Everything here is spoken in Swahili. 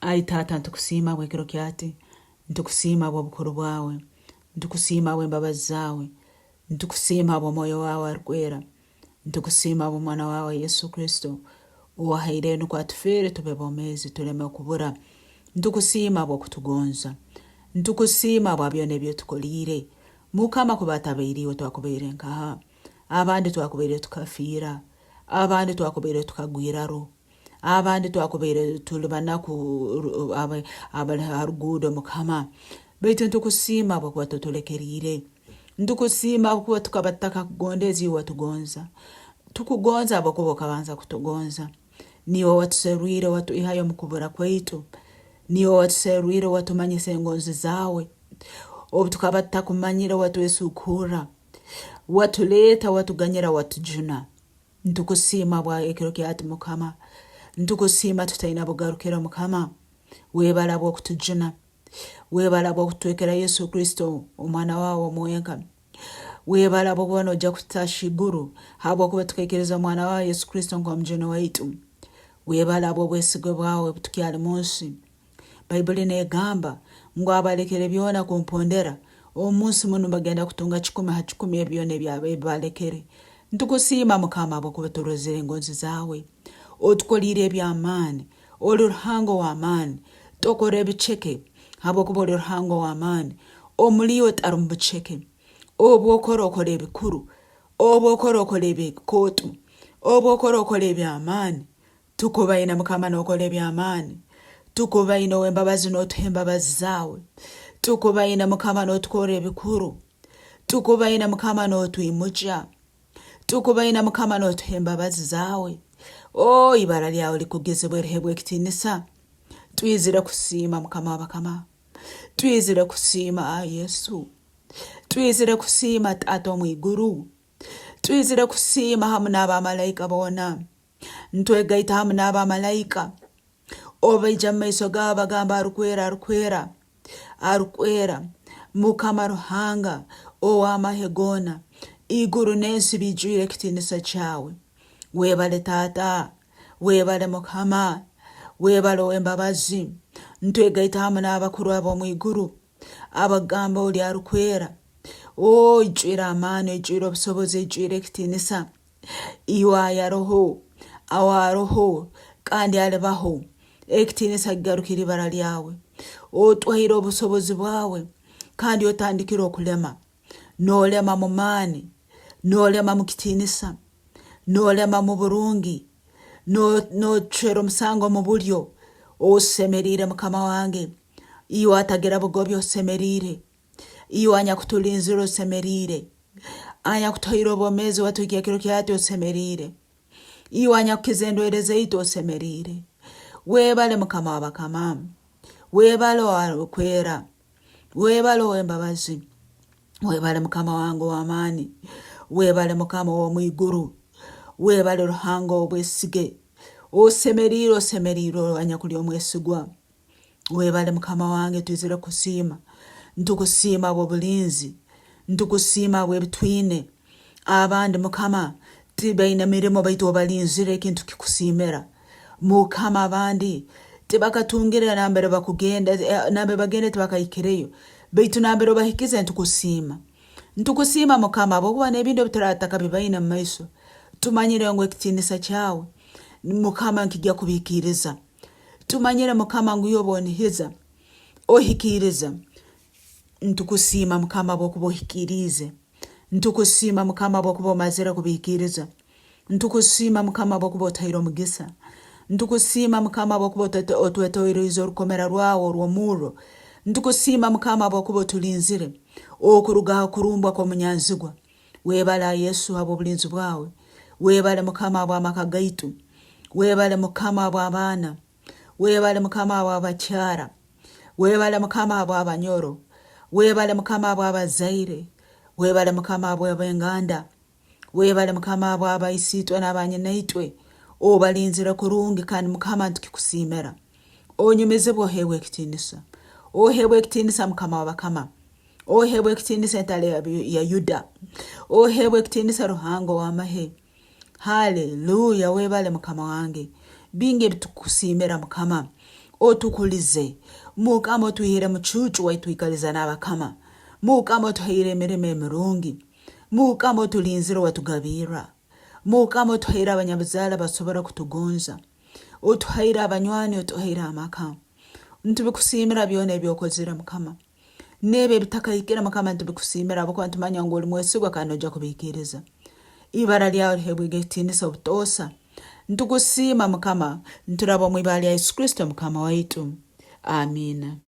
Ai Tata, ntukusiima bwekiro kyati, ntukusiima bw'obukuru bwawe, ntukusiima bw'embabazi zawe, ntukusiima bw'omwoyo wawe arikwera, ntukusiima bw'omwana wawe Yesu Kristo owahaire nukwatufere tube bomezi tuleme okubura, ntukusiima bw'okutugonza, ntukusiima bwa byona ebyotukolire. Mukama kuba tabairiwe twakubaire nkaha, abandi twakubaire tukafiira, abandi twakubaire tukagwiraro, abandi twakubaire tulibanaku harugudo Mukama. Baitu ntukusiima bw'okuba tutulekerire, ntukusiima bw'okuba tukabataka kugondezi watugonza, tukugonza bw'okuba okabanza kutugonza. Niwe watuserwire watuihayo mukubura kwaitu, niwe watuserwire watumanyisa engonzi zawe, obu tukabataka kumanyira watuesukura, watuleta watuganyira watujuna. Ntukusiima bwa ekiro kyati Mukama, ntukusiima tutaina bugarukiro Mukama. Webala bw'okutujuna, webala bw'okutwekera Yesu Kristo omwana wawe wenka, webala bw'okubona ojja kutashiguru habw'okuba tukaikiriza omwana wawe Yesu Kristo nk'omujuni waitu. Webala bw'obwesigwe bwawe butukyali munsi. Bayibuli negamba ngu abalekere byona kumpondera omunsi muno bagenda kutunga 10 ebyona ebyabe balekere. Ntukusiima Mukama bw'okuba turozire engonzi zawe, otukolire ebyamahano, oli Ruhanga w'amaani, tokora ebicheke habw'okuba oli Ruhanga w'amaani, omuliyo tari mu bucheke. Obu okora okola ebikuru, obu okora okola ebikooto, obu okora okola ebyamaani. Tukubaina Mukama n'okola ebyamaani, tukubaina ow'embabazi n'otuha embabazi zawe, tukubaina Mukama n'otukora ebikuru, tukubaina Mukama n'otwimuja, tukubaina Mukama n'otuha embabazi zawe. Ibara lyawe likugezebwe rihebwe ekitiinisa. Twizire kusiima Mukama wabakama, twizire kusiima Yesu, twizire kusiima Tata omwiguru, twizire kusiima hamu n'abamalayika bona. Ntwegaita hamu n'abamalayika obaija mu maiso gawe bagamba arukwera arukwera arukwera Mukama Ruhanga ow'amahegona, iguru n'ensi bijwire ekitiinisa kyawe. Webale Tata, webale Mukama, webale ow'embabazi. Ntwegaita hamu n'abakuru ab'omwiguru abagamba oli arukwera, ijwire amaani, ijwire obusobozi, ijwire ekitiinisa. Iwaya roho awaroho kandi alibaho ekitiinisa kigarukira ibara lyawe. Otwahire obusobozi bwawe kandi otandikira okulema, nolema mu maani, nolema mu kitiinisa, nolema mu burungi, nocwera omusango mu bulyo. Osemerire Mukama wange, iwe atagira bugobi osemerire, iwe anyakutulinzira osemerire, anyakutohire obwomezi watuikia kiro kyati osemerire, iwe anyakukizendwereza itu osemerire. Webale Mukama wabakama, webale warukwera, webale ow'embabazi, webale Mukama wange w'amaani, webale Mukama w'omwiguru, webale Ruhanga obwesige, osemerire osemerire anyakuli omwesigwa. Webale Mukama wange, twizire kusiima, ntukusiima bw'obulinzi, ntukusiima bw'ebitwine. Abandi Mukama tibaina mirimo baitu obalinzire ekintu kikusiimera. Mukama abandi tibakatungire nambere bakugenda, nambere bagende tibakayikireyo, baitu nambere bahikize. Ntukusiima, ntukusiima Mukama bw'okuba n'ebintu bitarataka bibaina mu maiso. Tumanyire ngu ekitiinisa kyawe Mukama nkijja kubikiriza. Tumanyire Mukama ngu yobonihiza ohikiriza. Ntukusiima Mukama bw'okuba ohikirize, ntukusiima Mukama bw'okuba omazire kubikiriza, ntukusiima Mukama bw'okuba otaire omugisa, ntukusiima Mukama bw'okuba otwetoireize orukomera rwawe orw'omurro, ntukusiima Mukama bw'okuba otulinzire okuruga kurumbwa kw'omunyanzigwa. Webala Yesu habw'obulinzi bwawe, webale Mukama bw'amaka gaitu, webale Mukama bw'abaana, webale Mukama bw'abakyara, webale Mukama bw'abanyoro, webale Mukama bw'abazaire, webale Mukama bw'abenganda, webale Mukama bw'abaisitwe n'abanyinaitwe. Obalinzire kurungi kandi Mukama ntukikusiimera. Onyumizibwe oheebwe ekitiinisa, oheebwe ekitiinisa Mukama wabakama, oheebwe ekitiinisa entale ya Yuda, oheebwe ekitiinisa Ruhanga w'amahe. Haleluya, webale Mukama wange. Binge bitukusiimera Mukama, otukulize Mukama otuhire muchuchu waitwikaliza n'abakama Mukama otuhire emirimo emirungi Mukama otulinzire watugabira Mukama otuhire abanyabuzaala basobora kutugonza otuhire abanywani otuhire amaka ntubikusiimira byona ebyokozere Mukama nebe bitakayikira Mukama ntubikusiimira abakuba ntumanya ngu oli mwesigwa kandi ojja kubiikiriza ibara lyawe lihebwige ekitiinisa obutoosa ntukusiima Mukama nturaba mu ibala lya Yesu Kristo Mukama waitu. Amina.